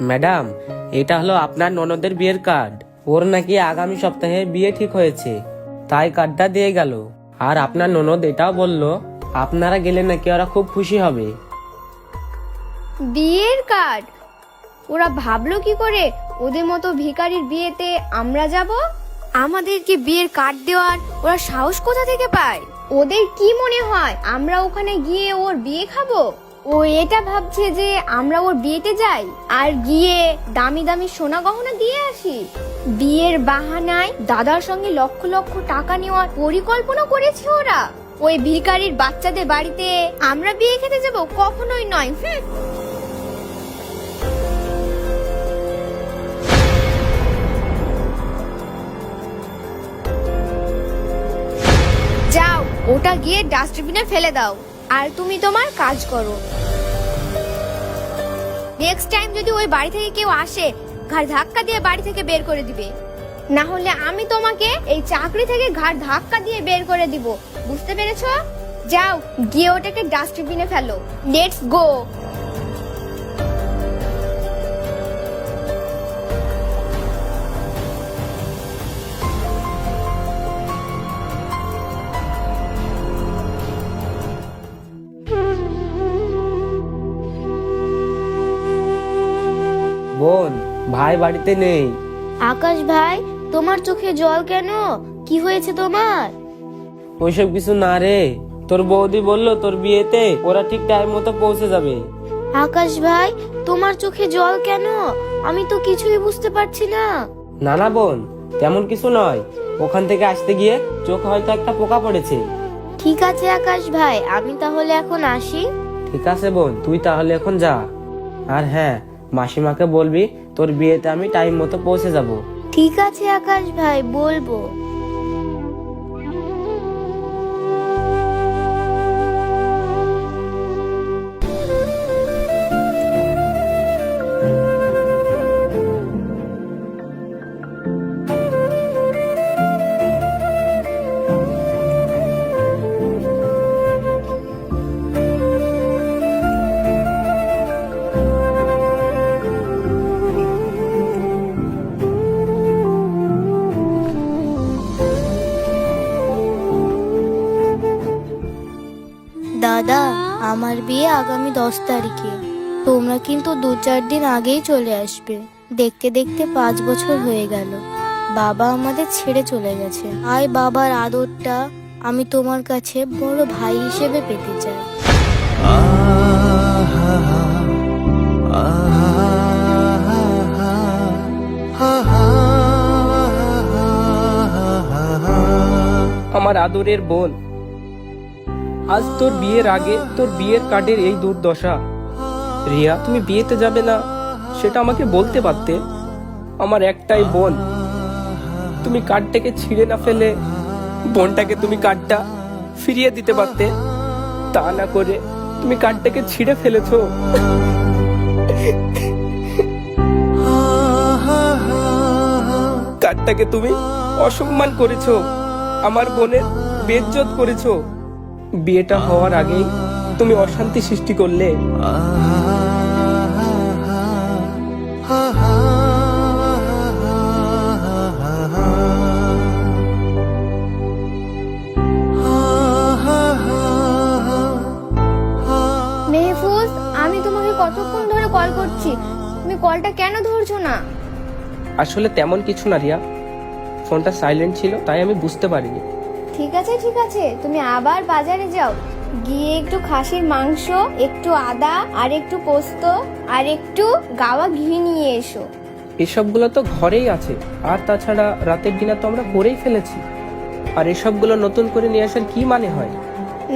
Madam, এটা হলো আপনার ননদের বিয়ের কার্ড। ওর নাকি আগামী সপ্তাহে বিয়ে ঠিক হয়েছে, তাই কার্ডটা দিয়ে গেল। আর আপনার ননদ এটাও বলল আপনারা গেলে নাকি ওরা খুব খুশি হবে। বিয়ের কার্ড? ওরা ভাবলো কি করে ওদের মতো ভিখারির বিয়েতে আমরা যাব? আমাদেরকে বিয়ের কার্ড দেওয়ার ওরা সাহস কোথা থেকে পায়? ওদের কি মনে হয় আমরা ওখানে গিয়ে ওর বিয়ে খাবো? ও এটা ভাবছে যে আমরা ওর বিয়েতে যাই আর গিয়ে দামি দামি সোনা গহনা দিয়ে আসি। বিয়ের বাহানায় দাদার সঙ্গে লক্ষ লক্ষ টাকা নেওয়ার পরিকল্পনা করেছে ওরা। ওই ভিখারির বাচ্চাদের বাড়িতে আমরা বিয়ে খেতে যাব? কখনোই নয়। যাও, ওটা গিয়ে ডাস্টবিনে ফেলে দাও আর তুমি তোমার কাজ করো। নেক্সট টাইম যদি ওই বাড়ি থেকে কেউ আসে, ঘাড় ধাক্কা দিয়ে বাড়ি থেকে বের করে দিবে, না হলে আমি তোমাকে এই চাকরি থেকে ঘাড় ধাক্কা দিয়ে বের করে দিব। বুঝতে পেরেছো? যাও, গিয়ে ওটাকে ডাস্টবিনে ফেলো। Let's go. বোন, ভাই বাড়িতে নেই। আকাশ ভাই, তোমার চোখে জল কেন? কি হয়েছে তোমার? ওইসব কিছু না রে, তোর বৌদি বললো তোর বিয়েতে ওরা ঠিক টাইম মতো পৌঁছে যাবে। আকাশ ভাই, তোমার চোখে জল কেন? আমি তো কিছুই বুঝতে পারছি না। না না বোন, তেমন কিছু নয়। ওখান থেকে আসতে গিয়ে চোখ হয়তো একটা পোকা পড়েছে। ঠিক আছে আকাশ ভাই, আমি তাহলে এখন আসি। ঠিক আছে বোন, তুই তাহলে এখন যা। আর হ্যাঁ, মাসিমাকে বলবি তোর বিয়েতে আমি টাইম মতো পৌঁছে যাব। ঠিক আছে আকাশ ভাই, বলবো। দাদা, আমার বিয়ে আগামী 10 তারিখে। তোমরা কিন্তু 2-4 দিন আগেই চলে আসবে। দেখতে দেখতে 5 বছর হয়ে গেল। বাবা আমাদের ছেড়ে চলে গেছে। আর বাবার আদরটা আমি তোমার কাছে বড় ভাই হিসেবে পেতে চাই। আমার আদরের বোন, আজ তোর বিয়ের আগে তোর বিয়ের কার্ডের এই দুর্দশা। রিয়া, তুমি বিয়েতে যাবে না সেটা আমাকে বলতে পারতে। আমার একটাই বোন, তুমি কার্ডটাকে ছিঁড়ে না ফেলে বোনটাকে তুমি কার্ডটা ফিরিয়ে দিতে পারতে। তা না করে তুমি কার্ডটাকে ছিঁড়ে ফেলেছো। কার্ডটাকে তুমি অসম্মান করেছো, আমার বোনের বেইজ্জত করেছো। বিয়েটা হওয়ার আগেই তুমি অশান্তি সৃষ্টি করলে। মেহফুজ, আমি তোমাকে কতক্ষণ ধরে কল করছি, তুমি কলটা কেন ধরছো না? আসলে তেমন কিছু না রিয়া, ফোনটা সাইলেন্ট ছিল তাই আমি বুঝতে পারিনি। ঠিক আছে ঠিক আছে, তুমি আবার বাজারে যাও, গিয়ে একটু খাসির মাংস, একটু আদা আর একটু পোস্ত আর একটু গাওয়া ঘি নিয়ে এসো। এসবগুলো তো ঘরেই আছে, আর তাছাড়া রাতের ডিনার তো আমরা করেই ফেলেছি। আর এসবগুলো নতুন করে নিয়ে আসার কি মানে হয়?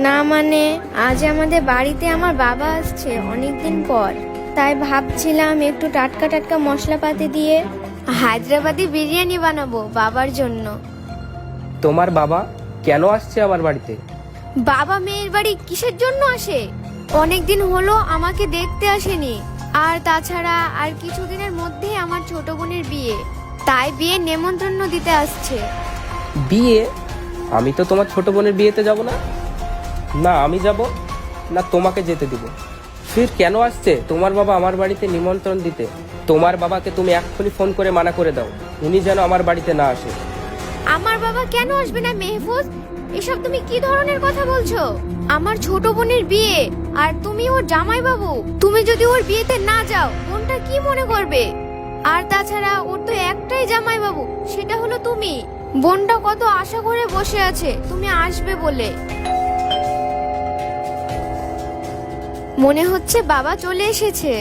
না মানে, আজ আমাদের বাড়িতে আমার বাবা আসছে অনেকদিন পর, তাই ভাবছিলাম একটু টাটকা টাটকা মশলাপাতি দিয়ে হায়দ্রাবাদি বিরিয়ানি বানাবো বাবার জন্য। তোমার বাবা কেন আসছে আমার বাড়িতে? বাবা মেয়ের বাড়ি কিসের জন্য আসে? অনেকদিন হলো আমাকে দেখতে আসেনি। আর তাছাড়া আর কিছুদিনের মধ্যে আমার ছোট বোনের বিয়ে, তাই বিয়ে নেমন্ত্রণ দিতে আসছে। বিয়ে? আমি তো তোমার ছোট বোনের বিয়েতে যাব না। না আমি যাব, না তোমাকে যেতে দিব। ফির কেন আসছে তোমার বাবা আমার বাড়িতে নিমন্ত্রণ দিতে? তোমার বাবাকে তুমি এক্ষুনি ফোন করে মানা করে দাও, উনি যেন আমার বাড়িতে না আসে। আমার বাবা কেন আসবে না মেহফুজ? এসব তুমি কি ধরনের কথা বলছো? আমার ছোট বোনের বিয়ে আর তুমি ওর জামাইবাবু। তুমি যদি ওর বিয়েতে না যাও বোনটা কি মনে করবে? আর তাছাড়া ওর তো একটাই জামাইবাবু, সেটা হলো তুমি। বোনটা কত আশা করে বসে আছে তুমি আসবে বলে। মনে হচ্ছে বাবা চলে এসেছে।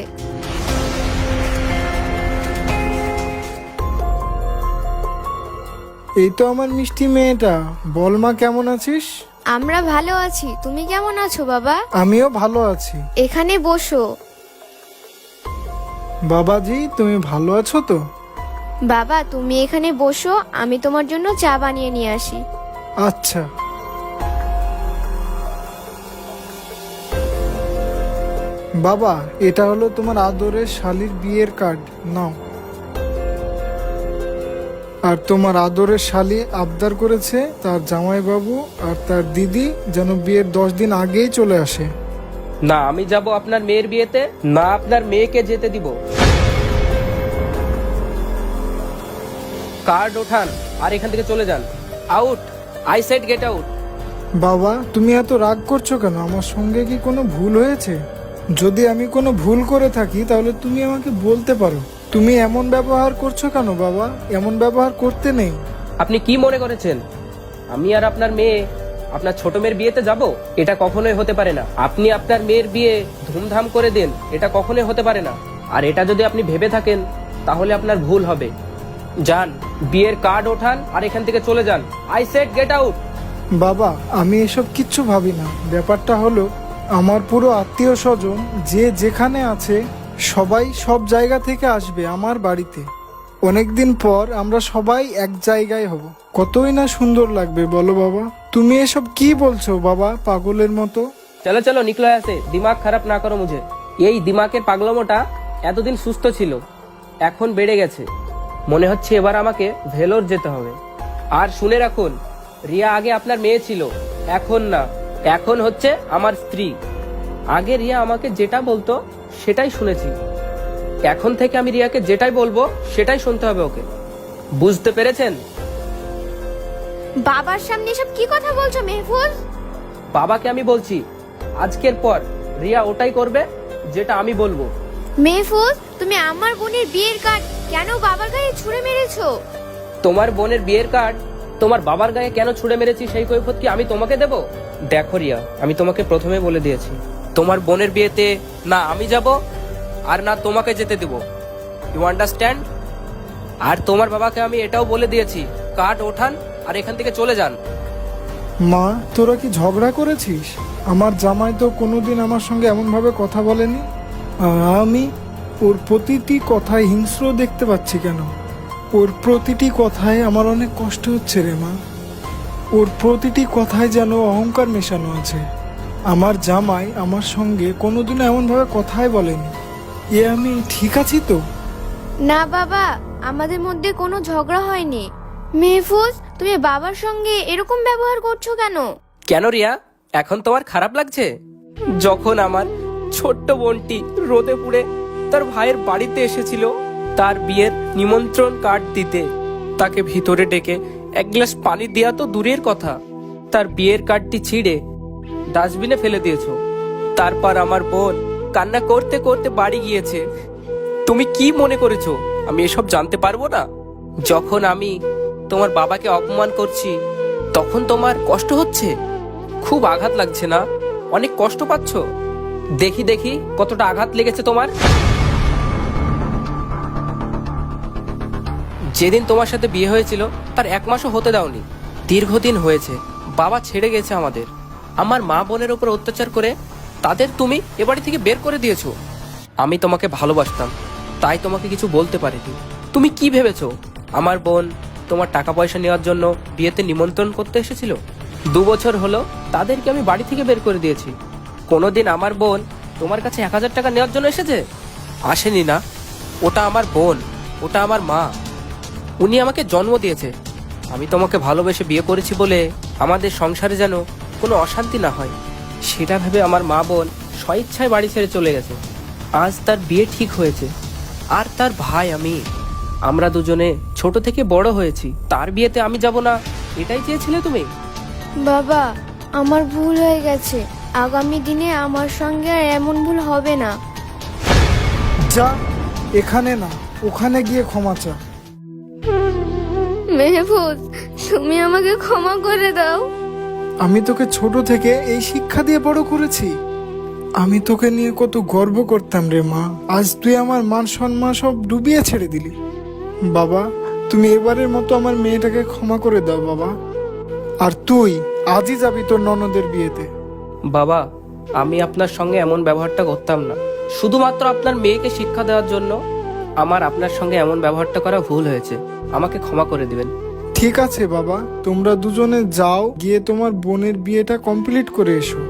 এই তো আমার মিষ্টি মেয়েটা। বল মা, কেমন আছিস? আমরা ভালো আছি, তুমি কেমন আছো বাবা? আমিও ভালো আছি। এখানে বসো। বাবাজি, তুমি ভালো আছো তো? বাবা তুমি এখানে বসো, আমি তোমার জন্য চা বানিয়ে নিয়ে আসি। আচ্ছা। বাবা, এটা হলো তোমার আদরের শালির বিয়ের কার্ড, নাও। আর তোমার আদরের শালি আবদার করেছে তার জামাইবাবু আর তার দিদি যেন বিয়ের 10 দিন আগেই চলে আসে। না আমি যাব আপনার মেয়ের বিয়েতে, না আপনার মেয়েকে যেতে দিব। কার্ড ওঠান আর এখান থেকে চলে যান। Out, I said get out. বাবা, তুমি এত রাগ করছো কেন? আমার সঙ্গে কি কোনো ভুল হয়েছে? যদি আমি কোনো ভুল করে থাকি তাহলে তুমি আমাকে বলতে পারো। তুমি এমন ব্যবহার করছো কেন বাবা? এমন ব্যবহার করতে নেই। আপনি কি মনে করেছেন আমি আর আপনার মেয়ে আপনার ছোট মেয়ের বিয়েতে যাব? এটা কখনোই হতে পারে না। আপনি আপনার মেয়ের বিয়ে ধুমধাম করে দেন, এটা কখনোই হতে পারে না। আর এটা যদি আপনি ভেবে থাকেন তাহলে আপনার ভুল হবে। যান, বিয়ের কার্ড ওঠান আর এখান থেকে চলে যান। I said get out. বাবা, আমি এসব কিচ্ছু ভাবি না। ব্যাপারটা হলো, আমার পুরো আত্মীয় স্বজন যে যেখানে আছে সবাই সব জায়গা থেকে আসবে আমার বাড়িতে। অনেকদিন পর আমরা সবাই এক জায়গায় হব। কতই না সুন্দর লাগবে বলো বাবা। তুমি এসব কি বলছো বাবা, পাগলের মতো? চলো চলো নিকলো আছে, দিমাগ খারাপ না করো মুঝে। এই দিমাগের পাগলমোটা এতদিন সুস্থ ছিল, এখন বেড়ে গেছে। মনে হচ্ছে এবার আমাকে ভেলোর যেতে হবে। আর শুনে রাখুন, রিয়া আগে আপনার মেয়ে ছিল, এখন না, এখন হচ্ছে আমার স্ত্রী। আগে রিয়া আমাকে যেটা বলতো সেটাই শুনেছি, এখন থেকে আমি রিয়াকে যেটাই বলবো সেটাই শুনতে হবে ওকে। বুঝতে পেরেছেন? বাবার সামনে এসব কি কথা বলছো মেহফুজ? বাবাকে আমি বলছি, আজকের পর রিয়া ওটাই করবে যেটা আমি বলবো। মেহফুজ, তুমি আমার বোনের বিয়ের কার্ড কেন বাবার গায়ে ছুঁড়ে মেরেছো? তোমার বোনের বিয়ের কার্ড তোমার বাবার গায়ে কেন ছুঁড়ে মেরেছি সেই কৈফিয়ত কি আমি তোমাকে দেব? দেখো রিয়া, আমি তোমাকে প্রথমে বলে দিয়েছি, তোমার বোনের বিয়েতে না আমি যাব আর না তোমাকে যেতে দেব। You understand? আর তোমার বাবাকে আমি এটাও বলে দিয়েছি, কার্ড ওঠান আর এখান থেকে চলে যান। মা, তোরা কি ঝগড়া করেছিস? আমার জামাই তো কোনোদিন আমার সঙ্গে এমনভাবে কথা বলেনি। আমি ওর প্রতিটি কথায় হিংস্র দেখতে পাচ্ছি কেন? ওর প্রতিটি কথায় আমার অনেক কষ্ট হচ্ছে রে মা। ওর প্রতিটি কথায় যেন অহংকার মেশানো আছে। আমার জামাই আমার সঙ্গে কোনোদিনও এমনভাবে কথাই বলেনি। আমি ঠিক আছি তো? না বাবা, আমাদের মধ্যে কোনো ঝগড়া হয়নি। মেহফুজ, তুমি বাবার সঙ্গে এরকম ব্যবহার করছো কেন? কেন রিয়া, এখন তোমার খারাপ লাগছে? যখন আমার ছোট্ট বোনটি রোদে পুড়ে তার ভাইয়ের বাড়িতে এসেছিল তার বিয়ের নিমন্ত্রণ কার্ড দিতে, তাকে ভিতরে ডেকে এক গ্লাস পানি দেয়া তো দূরের কথা, তার বিয়ের কার্ডটি ছিঁড়ে ডাস্টবিনে ফেলে দিয়েছো। তারপর আমার বোন কান্না করতে করতে বাড়ি গিয়েছে। তুমি কি মনে করেছো আমি এসব জানতে পারবো না? যখন আমি তোমার বাবাকে অপমান করছি তখন তোমার কষ্ট হচ্ছে, খুব আঘাত লাগছে না? অনেক কষ্ট পাচ্ছ? দেখি দেখি কতটা আঘাত লেগেছে তোমার। যেদিন তোমার সাথে বিয়ে হয়েছিল তার 1 মাসও হতে দাওনি। দীর্ঘদিন হয়েছে, বাবা ছেড়ে গেছে আমাদের। আমার মা বোনের উপর অত্যাচার করে তাদের তুমি এ বাড়ি থেকে বের করে দিয়েছো। আমি তোমাকে ভালোবাসতাম, তাই তোমাকে কিছু বলতে পারিনি। তুমি কি ভেবেছো আমার বোন তোমার টাকা পয়সা নেওয়ার জন্য বিয়েতে নিমন্ত্রণ করতে এসেছিল? 2 বছর হলো তাদেরকে আমি বাড়ি থেকে বের করে দিয়েছি। কোনোদিন আমার বোন তোমার কাছে 1000 টাকা নেওয়ার জন্য এসেছে? আসেনি না? ওটা আমার বোন, ওটা আমার মা। উনি আমাকে জন্ম দিয়েছে। আমি তোমাকে ভালোবেসে বিয়ে করেছি বলে আমাদের সংসারে যেন কোনো অশান্তি না হয়, সেটা ভেবে আমার মা বোন স্বইচ্ছায় বাড়ি ছেড়ে চলে গেছে। আজ তার বিয়ে ঠিক হয়েছে, আর তার ভাই আমি, আমরা দুজনে ছোট থেকে বড় হয়েছি, তার বিয়েতে আমি যাব না এটাই চেয়েছিলে তুমি? বাবা, আমার ভুল হয়ে গেছে। আগামী দিনে আমার সঙ্গে আর এমন ভুল হবে না। যা, এখানে না ওখানে গিয়ে ক্ষমা চা। মেহফুজ, তুমি আমাকে ক্ষমা করে দাও। আমি তোকে ছোট থেকে এই শিক্ষা দিয়ে বড় করেছি। আমি তোকে নিয়ে কত গর্ব করতাম রে মা, আজ তুই আমার মান সম্মান সব ডুবিয়ে ছেড়ে দিলি। বাবা, তুমি এবারের মতো আমার মেয়েটাকে ক্ষমা করে দাও বাবা। আর তুই আজই যাবি তোর ননদের বিয়েতে। বাবা, আমি আপনার সঙ্গে এমন ব্যবহারটা করতাম না, শুধুমাত্র আপনার মেয়েকে শিক্ষা দেওয়ার জন্য আমার আপনার সঙ্গে এমন ব্যবহারটা করা ভুল হয়েছে, আমাকে ক্ষমা করে দিবেন। ঠিক আছে বাবা, তোমরা দুজনে যাও, গিয়ে তোমার বোনের বিয়েটা কমপ্লিট করে এসো।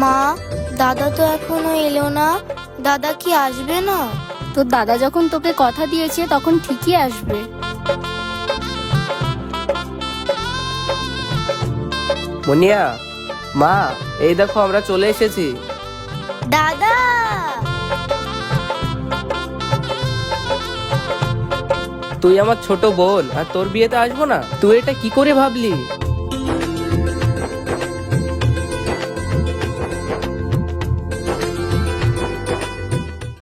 মা, দাদা তো এখনো এলো না। দাদা কি আসবে না? তোর দাদা যখন তোকে কথা দিয়েছে তখন ঠিকই আসবে। মুনিয়া, মা, এই দেখো আমরা চলে এসেছি। দাদা! তুই আমার ছোট বোন আর তোর বিয়েতে আসবো না? তুই এটা কি করে ভাবলি?